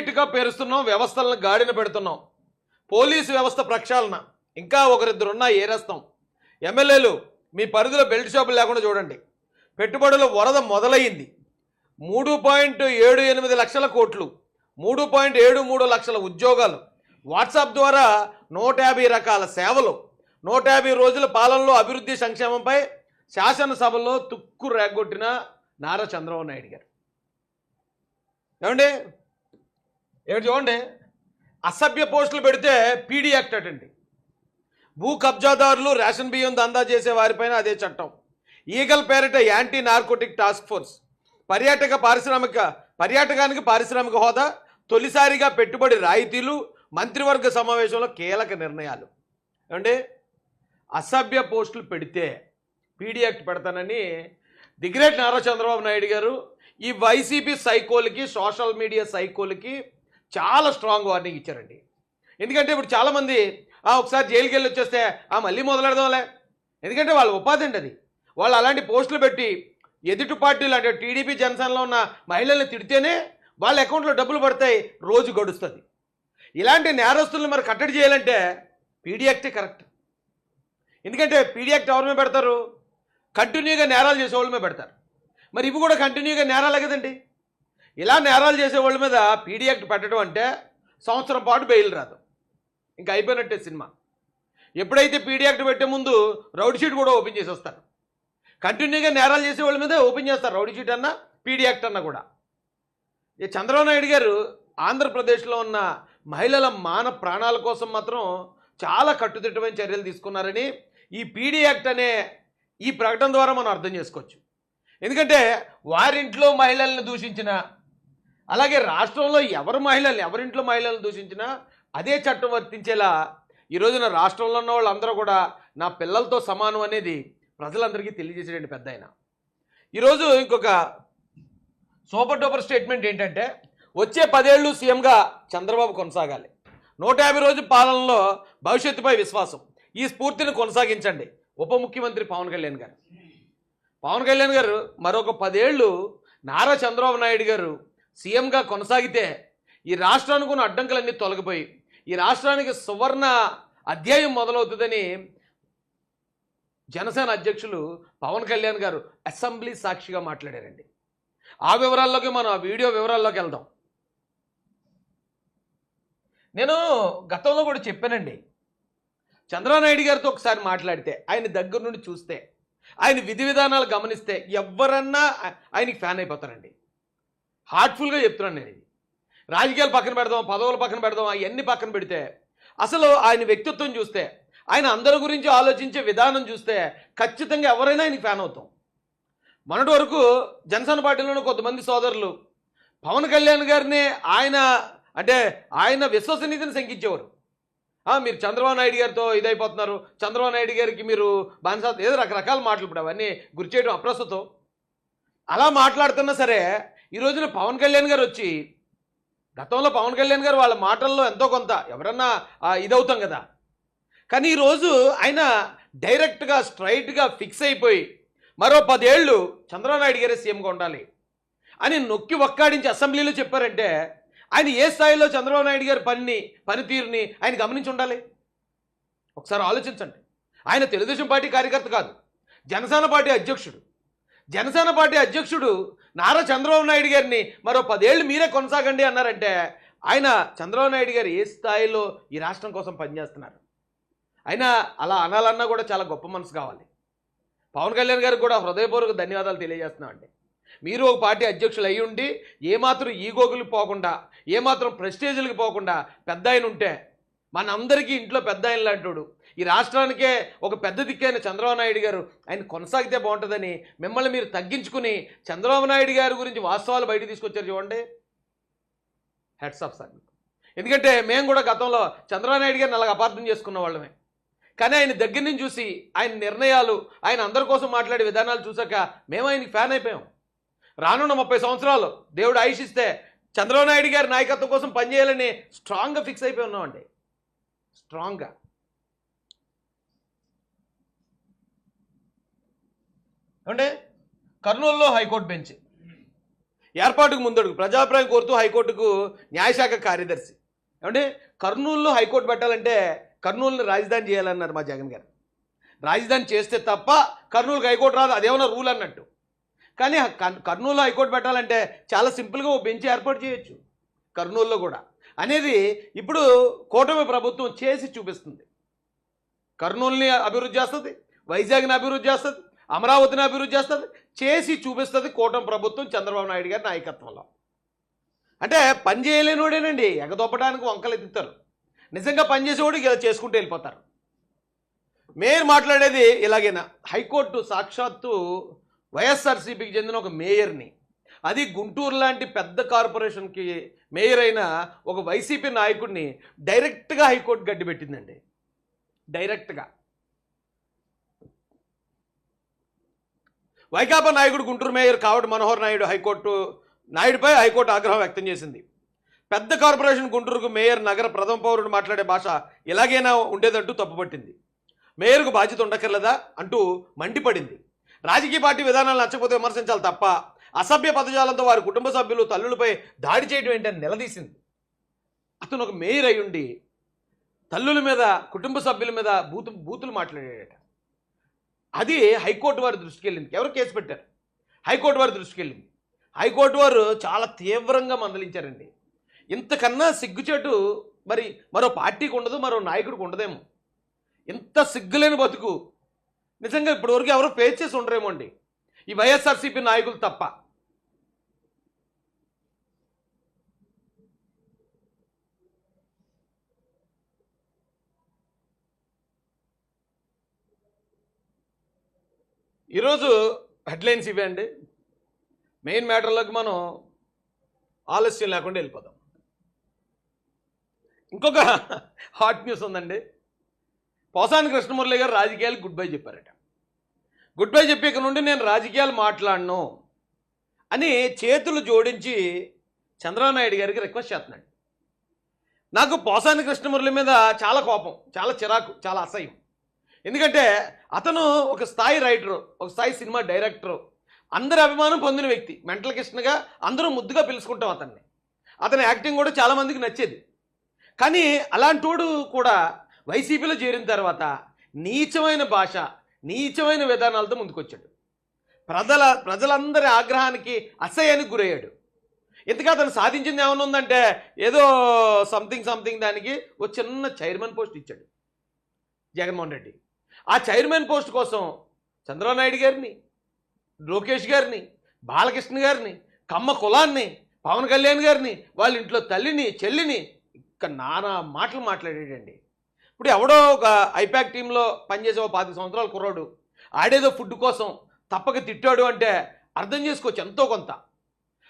ఇటుగా పేరుస్తున్నాం, వ్యవస్థలను గాడిన పెడుతున్నాం, పోలీసు వ్యవస్థ ప్రక్షాళన, ఇంకా ఒకరిద్దరున్నా ఏరేస్తాం, ఎమ్మెల్యేలు మీ పరిధిలో బెల్ట్ షాపులు లేకుండా చూడండి, పెట్టుబడుల వరద మొదలయ్యింది, 3.78 లక్షల కోట్లు, 3.73 లక్షల ఉద్యోగాలు, వాట్సాప్ ద్వారా 150 రకాల సేవలు, 150 రోజుల పాలనలో అభివృద్ధి సంక్షేమంపై శాసనసభలో తుక్కు రేగొట్టిన నారా చంద్రబాబు నాయుడు గారు. ఏమండి చూడండి, అసభ్య పోస్టులు పెడితే పీడీ యాక్ట్ అటండి. భూ కబ్జాదారులు, రేషన్ బియ్యం దందా చేసే వారిపైన అదే చట్టం. ఈగల్ పేరిట యాంటీ నార్కోటిక్ టాస్క్ ఫోర్స్. పర్యాటకానికి పారిశ్రామిక హోదా, తొలిసారిగా పెట్టుబడి రాయితీలు, మంత్రివర్గ సమావేశంలో కీలక నిర్ణయాలు. ఏమండి అసభ్య పోస్టులు పెడితే పీడీ యాక్ట్ పెడతానని ది గ్రేట్ నారా చంద్రబాబు నాయుడు గారు ఈ వైసీపీ సైకోలకి, సోషల్ మీడియా సైకోలకి చాలా స్ట్రాంగ్ వార్నింగ్ ఇచ్చారండి. ఎందుకంటే ఇప్పుడు చాలామంది ఒకసారి జైలుకి వెళ్ళి వచ్చేస్తే మళ్ళీ మొదలెడదాంలే, ఎందుకంటే వాళ్ళ ఉపాధి అండి అది. వాళ్ళు అలాంటి పోస్టులు పెట్టి ఎదుటి పార్టీలు అంటే టీడీపీ, జనసేనలో ఉన్న మహిళల్ని తిడితేనే వాళ్ళ అకౌంట్లో డబ్బులు పడతాయి, రోజు గడుస్తుంది. ఇలాంటి నేరస్తులను మరి కట్టడి చేయాలంటే పీడీ యాక్టే కరెక్ట్. ఎందుకంటే పీడీ యాక్ట్ ఎవరి మీద పెడతారు? కంటిన్యూగా నేరాలు చేసే వాళ్ళ మీద పెడతారు. మరి ఇవి కూడా కంటిన్యూగా నేరాలే కదండి. ఇలా నేరాలు చేసే వాళ్ళ మీద పీడీ యాక్ట్ పెట్టడం అంటే సంవత్సరం పాటు బెయిల్ రాదు, ఇంకా అయిపోయినట్టే సినిమా. ఎప్పుడైతే పీడీ యాక్ట్ పెట్టే ముందు రౌడీ షీట్ కూడా ఓపెన్ చేసి వస్తారు. కంటిన్యూగా నేరాలు చేసే వాళ్ళ మీద ఓపెన్ చేస్తారు, రౌడీ షీట్ అన్నా పీడీ యాక్ట్ అన్నా కూడా. చంద్రబాబు నాయుడు గారు ఆంధ్రప్రదేశ్లో ఉన్న మహిళల మాన ప్రాణాల కోసం మాత్రం చాలా కట్టుదిట్టమైన చర్యలు తీసుకున్నారని ఈ పీడీ యాక్ట్ అనే ఈ ప్రకటన ద్వారా మనం అర్థం చేసుకోవచ్చు. ఎందుకంటే వారింట్లో మహిళల్ని దూషించినా, అలాగే రాష్ట్రంలో ఎవరింట్లో మహిళలను దూషించినా అదే చట్టం వర్తించేలా ఈ రోజున రాష్ట్రంలో ఉన్న వాళ్ళందరూ కూడా నా పిల్లలతో సమానం అనేది ప్రజలందరికీ తెలియజేసేయండి పెద్ద ఆయన. ఈరోజు ఇంకొక సూపర్ డూపర్ స్టేట్మెంట్ ఏంటంటే, వచ్చే 10 ఏళ్ళు సీఎంగా చంద్రబాబు కొనసాగాలి, 150 రోజుల పాలనలో భవిష్యత్తుపై విశ్వాసం, ఈ స్ఫూర్తిని కొనసాగించండి ఉప ముఖ్యమంత్రి పవన్ కళ్యాణ్ గారు. పవన్ కళ్యాణ్ గారు మరొక 10 ఏళ్ళు నారా చంద్రబాబు నాయుడు గారు సీఎంగా కొనసాగితే ఈ రాష్ట్రానికి ఉన్న అడ్డంకులన్నీ తొలగిపోయి ఈ రాష్ట్రానికి సువర్ణ అధ్యాయం మొదలవుతుందని జనసేన అధ్యక్షులు పవన్ కళ్యాణ్ గారు అసెంబ్లీ సాక్షిగా మాట్లాడారండి. ఆ వివరాల్లోకి మనం ఆ వీడియో వివరాల్లోకి వెళ్దాం. నేను గతంలో కూడా చెప్పానండి, చంద్రబాబు నాయుడు గారితో ఒకసారి మాట్లాడితే, ఆయన దగ్గర నుండి చూస్తే, ఆయన విధి విధానాలు గమనిస్తే ఎవరన్నా ఆయనకి ఫ్యాన్ అయిపోతారండి. హార్ట్ఫుల్గా చెప్తున్నాను నేను. ఇది రాజకీయాలు పక్కన పెడదాం, పదవులు పక్కన పెడదాం, అవన్నీ పక్కన పెడితే అసలు ఆయన వ్యక్తిత్వం చూస్తే, ఆయన అందరి గురించి ఆలోచించే విధానం చూస్తే ఖచ్చితంగా ఎవరైనా ఆయనకి ఫ్యాన్ అవుతాం. మొన్నటి వరకు జనసేన పార్టీలోని కొంతమంది సోదరులు పవన్ కళ్యాణ్ గారిని ఆయన విశ్వసనీయతను శంకించేవారు. మీరు చంద్రబాబు నాయుడు గారితో ఇదైపోతున్నారు, చంద్రబాబు నాయుడు గారికి మీరు బానిస, ఏదో రకరకాల మాటలు, ఇప్పుడు అవన్నీ గుర్తు చేయడం అప్రస్తుతం. అలా మాట్లాడుతున్నా సరే ఈ రోజున పవన్ కళ్యాణ్ గారు వచ్చి, గతంలో పవన్ కళ్యాణ్ గారు వాళ్ళ మాటల్లో ఎంతో కొంత ఎవరన్నా ఇదవుతాం కదా, కానీ ఈరోజు ఆయన డైరెక్ట్గా స్ట్రైట్గా ఫిక్స్ అయిపోయి మరో 10 ఏళ్ళు చంద్రబాబు నాయుడు గారే సీఎంగా ఉండాలి అని నొక్కి ఒక్కాడించి అసెంబ్లీలో చెప్పారంటే ఆయన ఏ స్థాయిలో చంద్రబాబు నాయుడు గారి పనితీరుని ఆయన గమనించి ఉండాలి. ఒకసారి ఆలోచించండి. ఆయన తెలుగుదేశం పార్టీ కార్యకర్త కాదు, జనసేన పార్టీ అధ్యక్షుడు. జనసేన పార్టీ అధ్యక్షుడు నారా చంద్రబాబు నాయుడు గారిని మరో 10 ఏళ్ళు మీరే కొనసాగండి అన్నారంటే ఆయన చంద్రబాబు నాయుడు గారు ఏ స్థాయిలో ఈ రాష్ట్రం కోసం పనిచేస్తున్నారు. ఆయన అలా అనాలన్నా కూడా చాలా గొప్ప మనసు కావాలి. పవన్ కళ్యాణ్ గారికి కూడా హృదయపూర్వక ధన్యవాదాలు తెలియజేస్తున్నామండి. మీరు ఒక పార్టీ అధ్యక్షులు అయ్యి ఉండి ఏమాత్రం ఈగోగులకు పోకుండా, ఏమాత్రం ప్రెస్టేజ్లకు పోకుండా పెద్ద ఆయన ఉంటే, మనందరికీ ఇంట్లో పెద్ద ఆయన లాంటోడు, ఈ రాష్ట్రానికే ఒక పెద్ద దిక్కైన చంద్రబాబు నాయుడు గారు ఆయన కొనసాగితే బాగుంటుందని మిమ్మల్ని మీరు తగ్గించుకుని చంద్రబాబు నాయుడు గారి గురించి వాస్తవాలు బయట తీసుకొచ్చారు చూడండి. Heads of sir. ఎందుకంటే మేము కూడా గతంలో చంద్రబాబు నాయుడు గారిని అలాగ అపార్థం చేసుకున్న వాళ్ళమే. కానీ ఆయన దగ్గర నుంచి చూసి ఆయన నిర్ణయాలు, ఆయన అందరి కోసం మాట్లాడే విధానాలు చూసాక మేము ఆయనకి ఫ్యాన్ అయిపోయాం. రానున్న 30 సంవత్సరాలు దేవుడు ఆయుషిస్తే చంద్రబాబు నాయుడు గారి నాయకత్వం కోసం పనిచేయాలని స్ట్రాంగ్గా ఫిక్స్ అయిపోయి ఉన్నామండి. స్ట్రాంగ్గా. అంటే కర్నూలులో హైకోర్టు బెంచ్ ఏర్పాటుకు ముందడుగు ప్రజాభిప్రాయం కోరుతూ హైకోర్టుకు న్యాయశాఖ కార్యదర్శి. ఏమంటే కర్నూలులో హైకోర్టు పెట్టాలంటే కర్నూలుని రాజధాని చేయాలన్నారు మా జగన్ గారు. రాజధాని చేస్తే తప్ప కర్నూలుకి హైకోర్టు రాదు, అదేమన్నా రూల్ అన్నట్టు. కానీ కర్నూలులో హైకోర్టు పెట్టాలంటే చాలా సింపుల్గా ఓ బెంచ్ ఏర్పాటు చేయొచ్చు కర్నూలులో కూడా అనేది ఇప్పుడు కూటమి ప్రభుత్వం చేసి చూపిస్తుంది. కర్నూలుని అభివృద్ధి చేస్తుంది, వైజాగ్ని అభివృద్ధి చేస్తుంది, అమరావతిని అభివృద్ధి చేస్తుంది, చేసి చూపిస్తుంది కూటమి ప్రభుత్వం చంద్రబాబు నాయుడు గారి నాయకత్వంలో. అంటే పని చేయలేనివాడేనండి ఎగదొప్పడానికి వంకలు ఎత్తుతారు. నిజంగా పనిచేసేవాడు ఇలా చేసుకుంటూ వెళ్ళిపోతారు. మేయర్ మాట్లాడేది ఇలాగేనా? హైకోర్టు సాక్షాత్తు వైఎస్ఆర్సీపీకి చెందిన ఒక మేయర్ని, అది గుంటూరు లాంటి పెద్ద కార్పొరేషన్కి మేయర్ అయిన ఒక వైసీపీ నాయకుడిని డైరెక్ట్గా హైకోర్టు గడ్డిపెట్టిందండి. డైరెక్ట్గా వైకాపా నాయకుడు గుంటూరు మేయర్ కావటి మనోహర్ నాయుడుపై హైకోర్టు ఆగ్రహం వ్యక్తం చేసింది. పెద్ద కార్పొరేషన్ గుంటూరుకు మేయర్ నగర ప్రథమ పౌరుడు మాట్లాడే భాష ఇలాగైనా ఉండేదంటూ తప్పుపట్టింది. మేయర్కు బాధ్యత ఉండక్కర్లేదా అంటూ మండిపడింది. రాజకీయ పార్టీ విధానాలు నచ్చకపోతే విమర్శించాలి తప్ప అసభ్య పదజాలంతో వారి కుటుంబ సభ్యులు తల్లులపై దాడి చేయడం ఏంటని నిలదీసింది. అతను ఒక మేయర్ అయ్యుండి తల్లుల మీద కుటుంబ సభ్యుల మీద బూతులు మాట్లాడాడట. అది హైకోర్టు వారి దృష్టికి వెళ్ళింది. ఎవరు కేసు పెట్టారు? హైకోర్టు వారి దృష్టికి వెళ్ళింది. హైకోర్టు వారు చాలా తీవ్రంగా మందలించారండి. ఇంతకన్నా సిగ్గుచేటు మరి మరో పార్టీకి ఉండదు, మరో నాయకుడికి ఉండదేమో. ఇంత సిగ్గులేని బతుకు నిజంగా ఇప్పటివరకు ఎవరు ఫేస్ చేసి ఉండరేమో అండి, ఈ వైఎస్ఆర్సీపీ నాయకులు తప్ప. ఈరోజు హెడ్లైన్స్ ఇవే అండి. మెయిన్ మ్యాటర్లోకి మనం ఆలస్యం లేకుండా వెళ్ళిపోదాం. ఇంకొక హాట్ న్యూస్ ఉందండి. పోసాని కృష్ణమురళి గారు రాజకీయాలకు గుడ్ బై చెప్పారట. గుడ్ బై చెప్పి ఇక నుండి నేను రాజకీయాలు మాట్లాడను అని చేతులు జోడించి చంద్రబాబు నాయుడు గారికి రిక్వెస్ట్ చేస్తున్నాడు. నాకు పోసాని కృష్ణమురళి మీద చాలా కోపం, చాలా చిరాకు, చాలా అసహ్యం. ఎందుకంటే అతను ఒక స్థాయి రైటరు, ఒక స్థాయి సినిమా డైరెక్టరు, అందరి అభిమానం పొందిన వ్యక్తి. మెంటల్ కృష్ణగా అందరూ ముద్దుగా పిలుచుకుంటాం అతన్ని. అతని యాక్టింగ్ కూడా చాలామందికి నచ్చేది. కానీ అలాంటోడు కూడా వైసీపీలో చేరిన తర్వాత నీచమైన భాష, నీచమైన విధానాలతో ముందుకొచ్చాడు. ప్రజలందరి ఆగ్రహానికి, అసహ్యానికి గురయ్యాడు. ఎందుకు అతను సాధించింది ఏమైనా ఉందంటే ఏదో సంథింగ్ దానికి ఒక చిన్న చైర్మన్ పోస్ట్ ఇచ్చాడు జగన్మోహన్ రెడ్డి. ఆ చైర్మన్ పోస్ట్ కోసం చంద్రబాబు నాయుడు గారిని, లోకేష్ గారిని, బాలకృష్ణ గారిని, కమ్మ కులాన్ని, పవన్ కళ్యాణ్ గారిని, వాళ్ళ ఇంట్లో తల్లిని, చెల్లిని ఇక నానా మాటలు మాట్లాడాడండి. ఇప్పుడు ఎవడో ఒక ఐపాక్ టీంలో పనిచేసే ఒక 25 సంవత్సరాల కుర్రాడు ఆడేదో ఫుడ్ కోసం తప్పక తిట్టాడు అంటే అర్థం చేసుకోవచ్చు, ఎంతో కొంత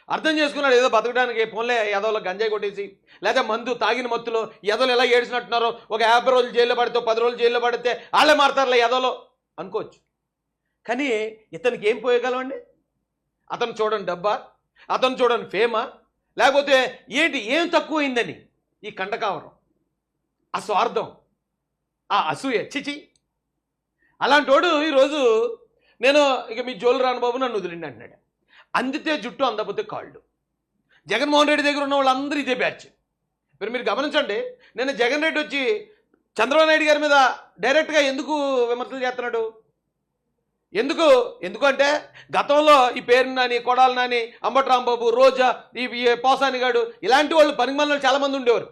అర్థం చేసుకున్నాడు. ఏదో బతకడానికి ఫోన్లే ఎదవలో గంజాయి కొట్టేసి లేదా మందు తాగిన మత్తులో ఎదవలు ఎలా ఏడ్చినట్టున్నారో, ఒక 50 రోజులు జైల్లో పడితే 10 రోజులు జైల్లో పడితే వాళ్ళే మారుతారులే ఎదవలో అనుకోవచ్చు. కానీ ఇతనికి ఏం పోయగలవండి? అతను చూడండి డబ్బా, అతను చూడండి ఫేమా, లేకపోతే ఏంటి ఏం తక్కువైందని ఈ కండకావరం, ఆ స్వార్థం, ఆ అసూయ, చిచి. అలాంటోడు ఈరోజు నేను ఇక మీ జోలు రానుబాబు నన్ను వదిలిండి అంటున్నాడు. అందితే జుట్టు, అందకపోతే కాళ్ళు. జగన్మోహన్ రెడ్డి దగ్గర ఉన్న వాళ్ళందరూ ఇదే బ్యాచ్. మీరు గమనించండి, నేను జగన్ రెడ్డి వచ్చి చంద్రబాబు నాయుడు గారి మీద డైరెక్ట్గా ఎందుకు విమర్శలు చేస్తున్నాడు? ఎందుకు అంటే గతంలో ఈ పేరు నాని, కొడాలి నాని, అంబటి రాంబాబు, రోజా, ఈ పోసానిగాడు ఇలాంటి వాళ్ళు పనికిమాలిన చాలా మంది ఉండేవారు.